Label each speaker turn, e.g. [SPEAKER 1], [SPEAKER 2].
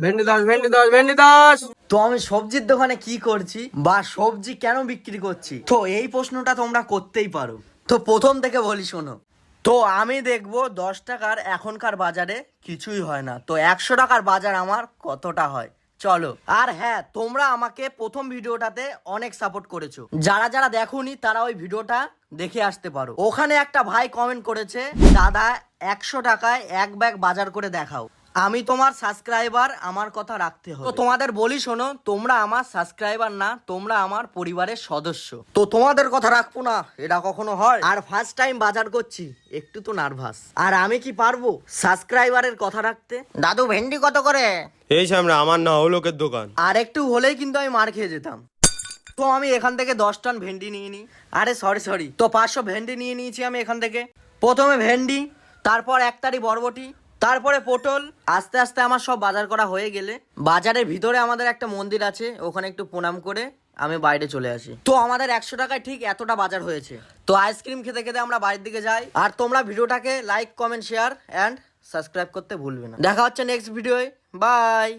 [SPEAKER 1] ভেন্ডি দাস, ভেন্ডি দাস, ভেন্ডি দাস।
[SPEAKER 2] তো আমি সবজির দোকানে কি করছি বা সবজি কেন বিক্রি করছি, তো এই প্রশ্নটা তোমরা করতেই পারো। তো প্রথম থেকে বলি শোনো। তো আমি দেখবো 10 টাকার এখনকার বাজারে কিছুই হয় না, তো 100 টাকার বাজার আমার কতটা হয় চলো। আর হ্যাঁ, তোমরা আমাকে প্রথম ভিডিওটাতে অনেক সাপোর্ট করেছো, যারা যারা দেখোনি তারা ওই ভিডিওটা দেখে আসতে পারো। ওখানে একটা ভাই কমেন্ট করেছে, দাদা 100 টাকায় এক ব্যাগ বাজার করে দেখাও। আমি তোমার সাবস্ক্রাইবার, আমার কথা রাখতে হবে। তো তোমাদের বলি শোনো, তোমরা আমার সাবস্ক্রাইবার না, তোমরা আমার পরিবারের সদস্য, তো তোমাদের কথা রাখবো না এটা কখনো হয়? আর ফার্স্ট টাইম বাজার করছি, একটু তো নার্ভাস। আর আমি কি পারবো সাবস্ক্রাইবারের কথা রাখতে? দাদু ভেন্ডি কত করে?
[SPEAKER 3] এই সামনে আমার না ও লোকের দোকান।
[SPEAKER 2] আর একটু হলেই কিন্তু আমি মার খেয়ে যেতাম। তো আমি এখান থেকে 10 টন ভেন্ডি নিয়ে নিই। আরে সরি, তো 500 ভেন্ডি নিয়ে নিয়েছি আমি এখান থেকে। প্রথমে ভেন্ডি, তারপর একটারি বরবটি, তারপরে পটল। আস্তে আস্তে আমার সব বাজার করা হয়ে গেলে বাজারের ভিতরে আমাদের একটা মন্দির আছে, ওখানে একটু প্রণাম করে আমি বাইরে চলে আসি। তো আমাদের 100 টাকায় ঠিক এতটা বাজার হয়েছে। তো আইসক্রিম খেতে খেতে আমরা বাড়ির দিকে যাই। আর তোমরা ভিডিওটাকে like, comment, share and subscribe করতে ভুলবে না। দেখা হচ্ছে নেক্সট ভিডিওয়। বাই।